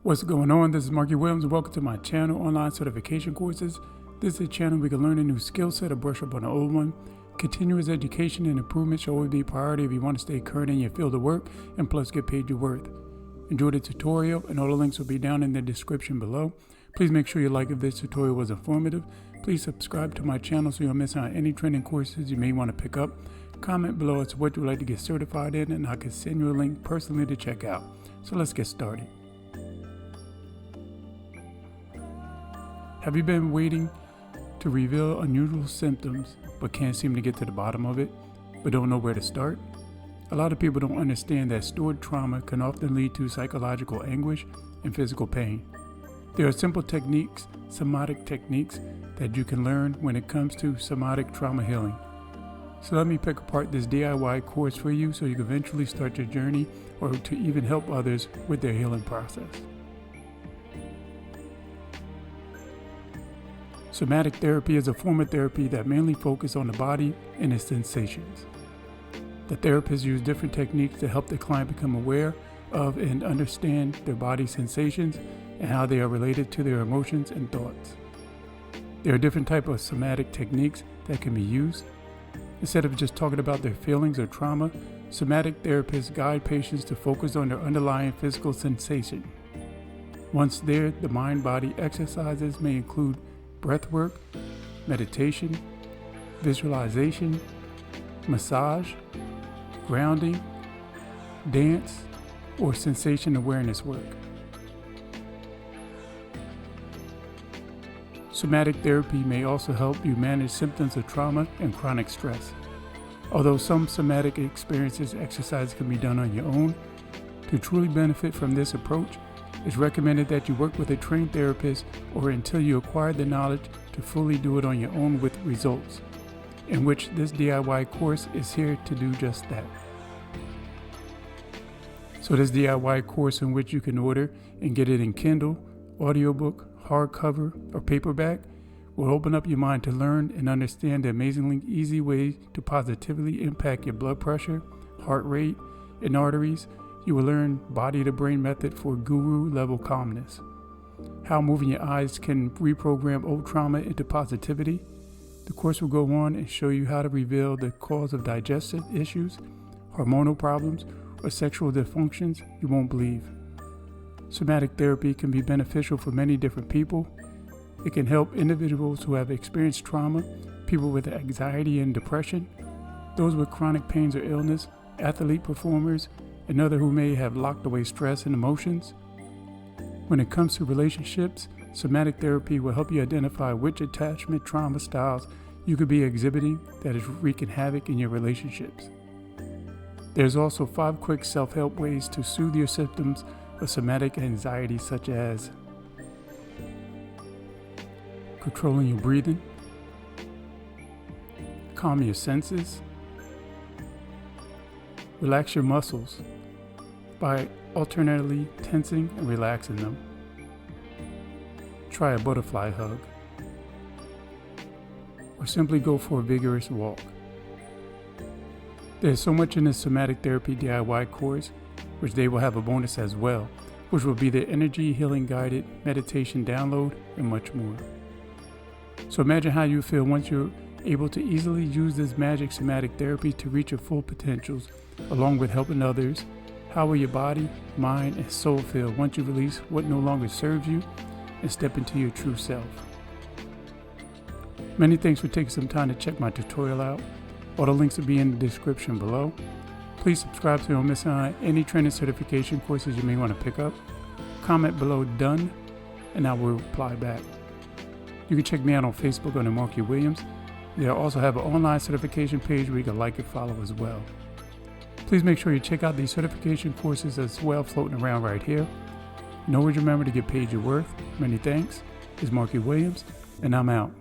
What's going on? This is Markie Williams and welcome to my channel, Online Certification Courses. This is a channel where we can learn a new skill set or brush up on an old one. Continuous education and improvement should always be a priority if you want to stay current in your field of work and plus get paid your worth. Enjoy the tutorial and all the links will be down in the description below. Please make sure you like if this tutorial was informative. Please subscribe to my channel so you don't miss out on any training courses you may want to pick up. Comment below as to what you would like to get certified in and I can send you a link personally to check out. So let's get started. Have you been waiting to reveal unusual symptoms but can't seem to get to the bottom of it, but don't know where to start? A lot of people don't understand that stored trauma can often lead to psychological anguish and physical pain. There are simple techniques, somatic techniques, that you can learn when it comes to somatic trauma healing. So let me pick apart this DIY course for you so you can eventually start your journey or to even help others with their healing process. Somatic therapy is a form of therapy that mainly focuses on the body and its sensations. The therapists use different techniques to help the client become aware of and understand their body sensations and how they are related to their emotions and thoughts. There are different types of somatic techniques that can be used. Instead of just talking about their feelings or trauma, somatic therapists guide patients to focus on their underlying physical sensation. Once there, the mind-body exercises may include breath work, meditation, visualization, massage, grounding, dance, or sensation awareness work. Somatic therapy may also help you manage symptoms of trauma and chronic stress. Although some somatic experiences exercise can be done on your own, to truly benefit from this approach, it's recommended that you work with a trained therapist or until you acquire the knowledge to fully do it on your own with results, in which this DIY course is here to do just that. So this DIY course, in which you can order and get it in Kindle, audiobook, hardcover, or paperback, will open up your mind to learn and understand the amazingly easy way to positively impact your blood pressure, heart rate, and arteries. You will learn body-to-brain method for guru-level calmness, how moving your eyes can reprogram old trauma into positivity. The course will go on and show you how to reveal the cause of digestive issues, hormonal problems, or sexual dysfunctions you won't believe. Somatic therapy can be beneficial for many different people. It can help individuals who have experienced trauma, people with anxiety and depression, those with chronic pains or illness, athlete performers, and others who may have locked away stress and emotions. When it comes to relationships, somatic therapy will help you identify which attachment trauma styles you could be exhibiting that is wreaking havoc in your relationships. There's also 5 quick self-help ways to soothe your symptoms of somatic anxiety, such as controlling your breathing, calm your senses, relax your muscles by alternately tensing and relaxing them. Try a butterfly hug, or simply go for a vigorous walk. There's so much in this somatic therapy DIY course, which they will have a bonus as well, which will be the energy healing guided meditation download and much more. So imagine how you feel once you're able to easily use this magic somatic therapy to reach your full potentials, along with helping others. How will your body, mind, and soul feel once you release what no longer serves you and step into your true self? Many thanks for taking some time to check my tutorial out. All the links will be in the description below. Please subscribe so you don't miss out on any training certification courses you may want to pick up. Comment below "done" and I will reply back. You can check me out on Facebook under Markie Williams. They also have an online certification page where you can like and follow as well. Please make sure you check out these certification courses as well floating around right here. And always remember to get paid your worth. Many thanks. This is Markie Williams, and I'm out.